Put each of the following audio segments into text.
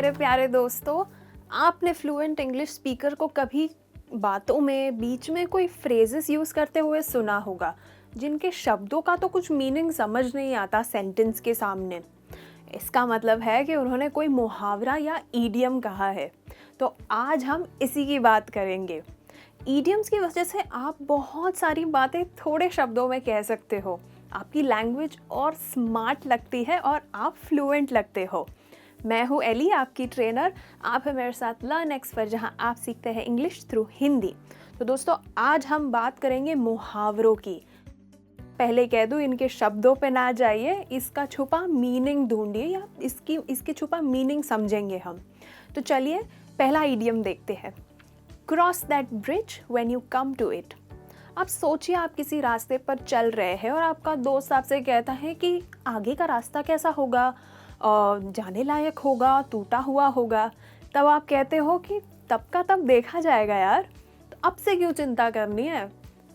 मेरे प्यारे दोस्तों, आपने फ्लुएंट इंग्लिश स्पीकर को कभी बातों में बीच में कोई फ्रेजेस यूज़ करते हुए सुना होगा, जिनके शब्दों का तो कुछ मीनिंग समझ नहीं आता सेंटेंस के सामने। इसका मतलब है कि उन्होंने कोई मुहावरा या ईडियम कहा है। तो आज हम इसी की बात करेंगे। ईडियम्स की वजह से आप बहुत सारी बातें थोड़े शब्दों में कह सकते हो। आपकी लैंग्वेज और स्मार्ट लगती है और आप फ्लुएंट लगते हो। मैं हूँ एली, आपकी ट्रेनर। आप हैं मेरे साथ लर्न एक्स पर, जहाँ आप सीखते हैं इंग्लिश थ्रू हिंदी। तो दोस्तों, आज हम बात करेंगे मुहावरों की। पहले कह दूँ, इनके शब्दों पे ना जाइए, इसका छुपा मीनिंग ढूंढिए या इसके छुपा मीनिंग समझेंगे हम। तो चलिए पहला इडियम देखते हैं। Cross that bridge when you come to it. आप सोचिए, आप किसी रास्ते पर चल रहे हैं और आपका दोस्त आपसे कहता है कि आगे का रास्ता कैसा होगा, जाने लायक होगा, टूटा हुआ होगा। तब आप कहते हो कि तब का तब देखा जाएगा यार, तो अब से क्यों चिंता करनी है।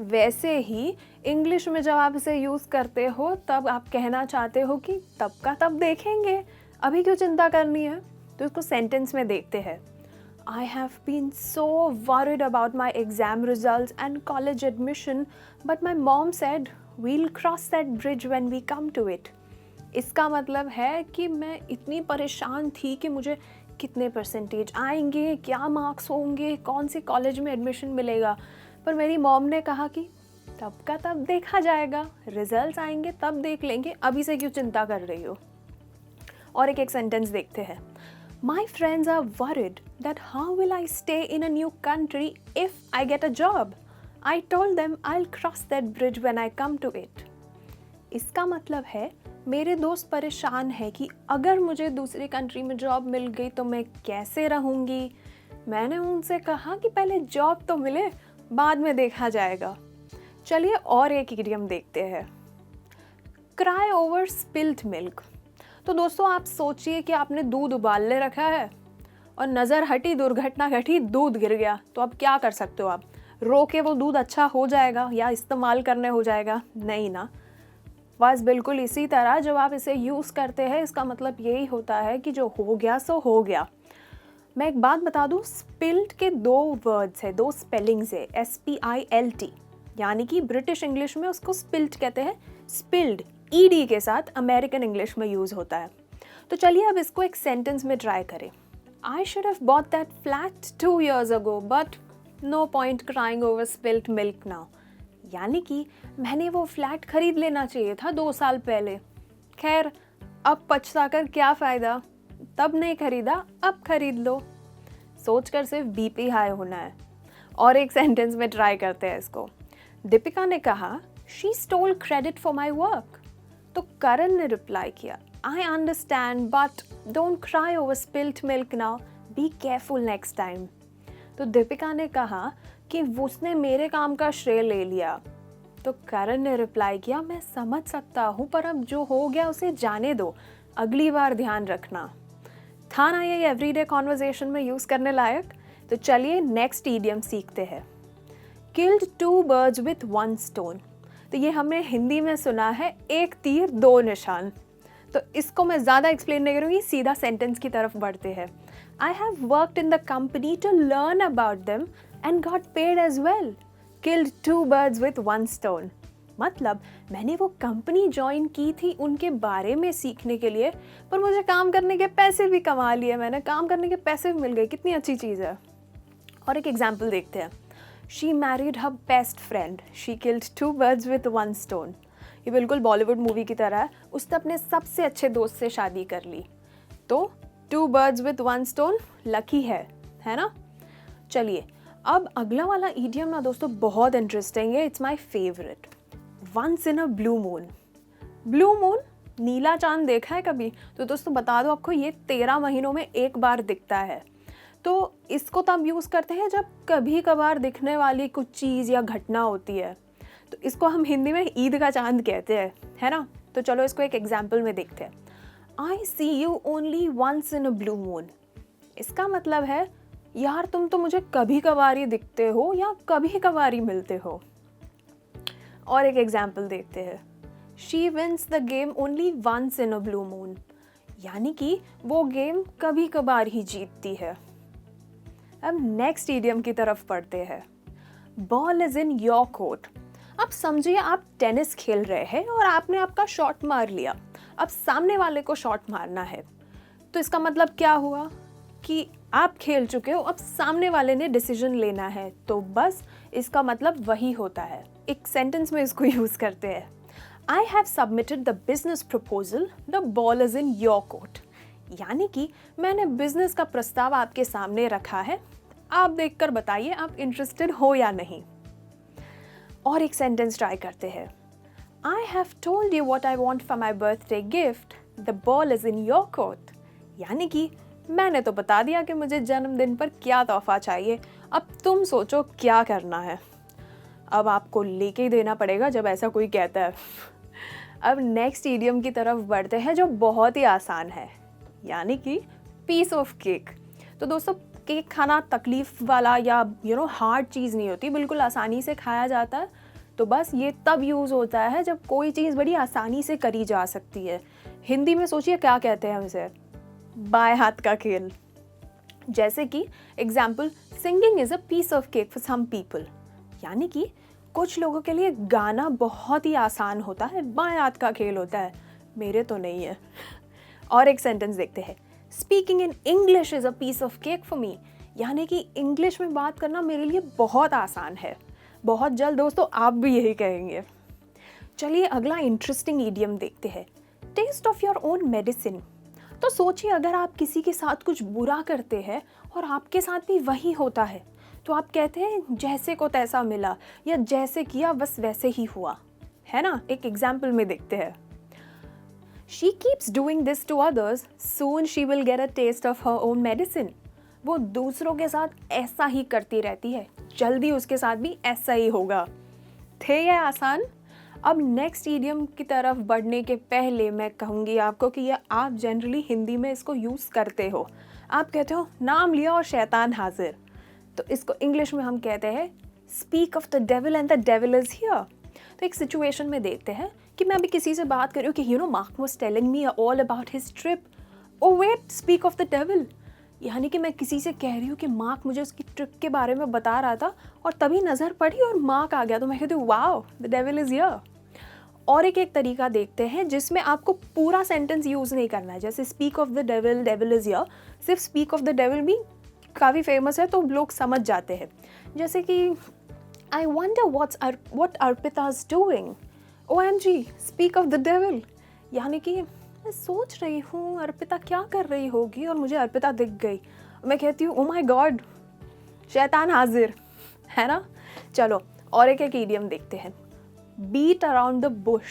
वैसे ही इंग्लिश में जब आप इसे यूज़ करते हो तब आप कहना चाहते हो कि तब का तब देखेंगे, अभी क्यों चिंता करनी है। तो इसको सेंटेंस में देखते हैं। I have been so worried about my exam results and college admission, but my mom said we'll cross that bridge when we come to it. इसका मतलब है कि मैं इतनी परेशान थी कि मुझे कितने परसेंटेज आएंगे, क्या मार्क्स होंगे, कौन सी कॉलेज में एडमिशन मिलेगा, पर मेरी मॉम ने कहा कि तब का तब देखा जाएगा, रिजल्ट्स आएंगे तब देख लेंगे, अभी से क्यों चिंता कर रही हो। और एक सेंटेंस देखते हैं। My friends are worried that how will I stay in a new country if I get a job? I told them I'll cross that bridge when I come to it. इसका मतलब है, मेरे दोस्त परेशान है कि अगर मुझे दूसरी कंट्री में जॉब मिल गई तो मैं कैसे रहूँगी। मैंने उनसे कहा कि पहले जॉब तो मिले, बाद में देखा जाएगा। चलिए और एक इडियम देखते हैं। Cry over spilt milk। तो दोस्तों, आप सोचिए कि आपने दूध उबालने रखा है और नज़र हटी, दुर्घटना घटी, दूध गिर गया। तो अब क्या कर सकते हो आप? रो के वो दूध अच्छा हो जाएगा या इस्तेमाल करने हो जाएगा? नहीं ना। बस बिल्कुल इसी तरह जब आप इसे यूज़ करते हैं, इसका मतलब यही होता है कि जो हो गया सो हो गया। मैं एक बात बता दूँ, स्पिल्ट के दो वर्ड्स है, दो स्पेलिंग्स है, SPILT, यानी कि ब्रिटिश इंग्लिश में उसको स्पिल्ट कहते हैं। स्पिल्ड ED के साथ अमेरिकन इंग्लिश में यूज़ होता है। तो चलिए अब इसको एक सेंटेंस में ट्राई करें। I should have bought that flat 2 years ago, but no point crying over spilt milk now. यानी कि मैंने वो फ्लैट खरीद लेना चाहिए था 2 साल पहले। खैर, अब पछता कर क्या फ़ायदा, तब नहीं खरीदा, अब खरीद लो। सोचकर सिर्फ BP हाई होना है। और एक सेंटेंस में ट्राई करते हैं इसको। दीपिका ने कहा, she stole credit for my work. तो करण ने रिप्लाई किया, I understand but don't cry over spilt milk now, be careful next time. तो दीपिका ने कहा कि उसने मेरे काम का श्रेय ले लिया। तो करण ने रिप्लाई किया, मैं समझ सकता हूँ, पर अब जो हो गया उसे जाने दो, अगली बार ध्यान रखना। था ना ये एवरीडे कॉन्वर्जेशन में यूज़ करने लायक। तो चलिए नेक्स्ट इडियम सीखते हैं। Killed 2 birds with 1 stone। तो ये हमने हिंदी में सुना है, एक तीर दो निशान। तो इसको मैं ज़्यादा एक्सप्लेन नहीं करूँगी, सीधा सेंटेंस की तरफ बढ़ते हैं। I have worked in the company to learn about them and got paid as well. Killed 2 birds with 1 stone। मतलब मैंने वो कंपनी ज्वाइन की थी उनके बारे में सीखने के लिए, पर मुझे काम करने के पैसे भी कमा लिए, मैंने काम करने के पैसे भी मिल गए, कितनी अच्छी चीज़ है। और एक एग्जाम्पल देखते हैं। She married her best friend. She killed 2 birds with 1 stone. ये बिल्कुल बॉलीवुड मूवी की तरह है। उसने अपने सबसे अच्छे दोस्त से शादी कर ली। तो 2 birds with 1 stone लकी है ना। चलिए अब अगला वाला इडियम ना दोस्तों बहुत इंटरेस्टिंग है। It's my favourite. Once in a blue moon. Blue moon, नीला चांद देखा है कभी? तो दोस्तों बता दो आपको, ये 13 महीनों में एक बार दिखता है। तो इसको तब यूज़ करते हैं जब कभी कभार दिखने वाली कुछ चीज़ या घटना होती है। तो इसको हम हिंदी में ईद का चांद कहते हैं, है ना। तो चलो इसको एक एग्जाम्पल में देखते हैं। I see you only once in a blue moon. इसका मतलब है, यार तुम तो मुझे कभी कभार ही दिखते हो या कभी कभार ही मिलते हो। और एक एग्जाम्पल देखते हैं। She wins the game only once in a blue moon. यानी कि वो गेम कभी कभार ही जीतती है। अब नेक्स्ट इडियम की तरफ पढ़ते हैं। Ball is in your court. अब समझिए आप टेनिस खेल रहे हैं और आपने आपका शॉट मार लिया। अब सामने वाले को शॉट मारना है। तो इसका मतलब क्या हुआ कि आप खेल चुके हो, अब सामने वाले ने डिसीजन लेना है। तो बस इसका मतलब वही होता है। एक सेंटेंस में इसको यूज करते हैं। I have submitted the business proposal, the ball is in your court. यानी कि मैंने बिजनेस का प्रस्ताव आपके सामने रखा है, आप देखकर बताइए आप इंटरेस्टेड हो या नहीं। और एक सेंटेंस ट्राई करते हैं। I have told you what I want for my birthday gift, the ball is in your court. यानी कि मैंने तो बता दिया कि मुझे जन्मदिन पर क्या तोहफा चाहिए, अब तुम सोचो क्या करना है। अब आपको लेके ही देना पड़ेगा जब ऐसा कोई कहता है। अब नेक्स्ट इडियम की तरफ बढ़ते हैं जो बहुत ही आसान है, यानी कि पीस ऑफ केक। तो दोस्तों केक खाना तकलीफ वाला या हार्ड चीज़ नहीं होती, बिल्कुल आसानी से खाया जाता है। तो बस ये तब यूज़ होता है जब कोई चीज़ बड़ी आसानी से करी जा सकती है। हिंदी में सोचिए क्या कहते हैं उसे, बाएं हाथ का खेल। जैसे कि example, singing is a piece of cake for some people. यानी कि कुछ लोगों के लिए गाना बहुत ही आसान होता है, बाएं हाथ का खेल होता है, मेरे तो नहीं है। और एक सेंटेंस देखते हैं। Speaking in English is a piece of cake for me. यानी कि इंग्लिश में बात करना मेरे लिए बहुत आसान है। बहुत जल्द दोस्तों आप भी यही कहेंगे। चलिए अगला इंटरेस्टिंग इडियम देखते हैं। Taste of your own medicine. तो सोचिए अगर आप किसी के साथ कुछ बुरा करते हैं और आपके साथ भी वही होता है, तो आप कहते हैं जैसे को तैसा मिला, या जैसे किया बस वैसे ही हुआ, है ना। एक एग्जाम्पल में देखते हैं। She keeps doing this to others, soon she will get a taste of her own medicine. वो दूसरों के साथ ऐसा ही करती रहती है, जल्दी उसके साथ भी ऐसा ही होगा। थे ये आसान? अब नेक्स्ट इडियम की तरफ बढ़ने के पहले मैं कहूँगी आपको कि ये आप जनरली हिंदी में इसको यूज़ करते हो। आप कहते हो नाम लिया और शैतान हाजिर। तो इसको इंग्लिश में हम कहते हैं speak of the devil and the devil is here. तो एक सिचुएशन में देखते हैं कि मैं अभी किसी से बात कर रही हूँ कि Mark was telling me all about his trip. Oh wait, speak of the devil. यानी कि मैं किसी से कह रही हूँ कि मार्क मुझे उसकी ट्रिप के बारे में बता रहा था और तभी नज़र पड़ी और मार्क आ गया, तो मैं कहती हूँ wow the devil is here. और एक तरीका देखते हैं जिसमें आपको पूरा सेंटेंस यूज़ नहीं करना है, जैसे speak of the devil, devil is here. सिर्फ स्पीक ऑफ द डेविल भी काफ़ी फेमस है तो लोग समझ जाते हैं। जैसे कि I wonder what Arpita is doing, OMG speak of the devil. यानी कि मैं सोच रही हूँ अर्पिता क्या कर रही होगी और मुझे अर्पिता दिख गई, मैं कहती हूँ ओ माय गॉड शैतान हाजिर, है ना। चलो और एक इडियम देखते हैं। Beat around the bush.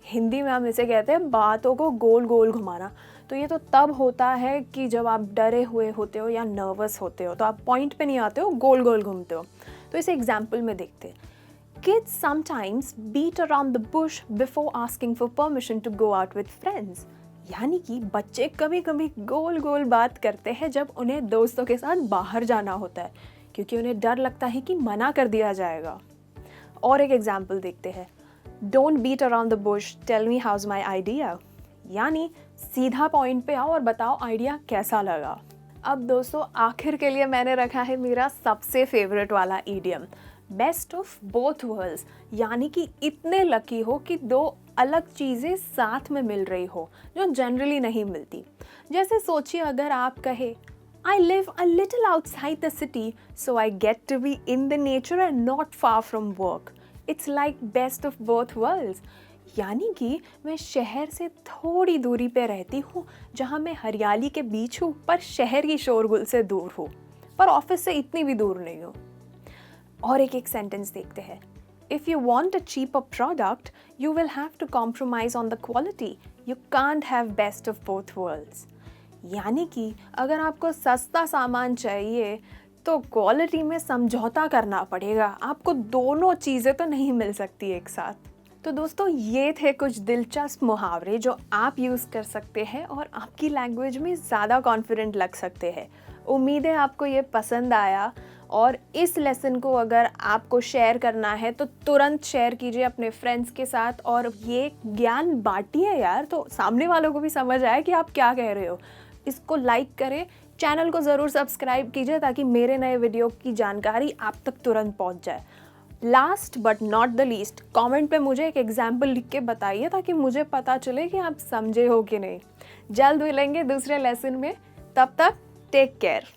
Hindi में हम इसे कहते हैं बातों को गोल गोल घुमाना। तो ये तो तब होता है कि जब आप डरे हुए होते हो या नर्वस होते हो, तो आप पॉइंट पे नहीं आते हो, गोल गोल घूमते हो। तो इसे एग्जाम्पल में देखते हैं। Kids sometimes beat around the bush before asking for permission to go out with friends. यानी कि बच्चे कभी कभी गोल गोल बात करते हैं जब उन्हें दोस्तों के साथ बाहर जाना होता है, क्योंकि उन्हें डर लगता है कि मना कर दिया जाएगा। और एक एग्जाम्पल देखते हैं। Don't beat around the bush, tell me how's my idea. यानी सीधा पॉइंट पे आओ और बताओ आइडिया कैसा लगा। अब दोस्तों आखिर के लिए मैंने रखा है मेरा सबसे फेवरेट वाला idiom, best of both worlds. यानी कि इतने लकी हो कि दो अलग चीज़ें साथ में मिल रही हो जो जनरली नहीं मिलती। जैसे सोचिए अगर आप कहे I live a little outside the city, so I get to be in the nature and not far from work. It's like best of both worlds. यानी कि मैं शहर से थोड़ी दूरी पे रहती हूँ जहाँ मैं हरियाली के बीच हूँ पर शहर की शोरगुल से दूर हूँ, पर ऑफिस से इतनी भी दूर नहीं हूँ। और एक सेंटेंस देखते हैं। If you want a cheaper product, you will have to compromise on the quality. You can't have best of both worlds. यानी कि अगर आपको सस्ता सामान चाहिए तो क्वालिटी में समझौता करना पड़ेगा, आपको दोनों चीज़ें तो नहीं मिल सकती एक साथ। तो दोस्तों ये थे कुछ दिलचस्प मुहावरे जो आप यूज़ कर सकते हैं और आपकी लैंग्वेज में ज़्यादा कॉन्फिडेंट लग सकते हैं। उम्मीद है आपको ये पसंद आया और इस लेसन को अगर आपको शेयर करना है तो तुरंत शेयर कीजिए अपने फ्रेंड्स के साथ और ये ज्ञान बांटिए यार, तो सामने वालों को भी समझ आए कि आप क्या कह रहे हो। इसको लाइक करें, चैनल को ज़रूर सब्सक्राइब कीजिए ताकि मेरे नए वीडियो की जानकारी आप तक तुरंत पहुंच जाए। Last but not the least, comment पे मुझे एक एग्जाम्पल लिख के बताइए ताकि मुझे पता चले कि आप समझे हो कि नहीं। जल्द मिलेंगे दूसरे लेसन में, तब तक टेक केयर।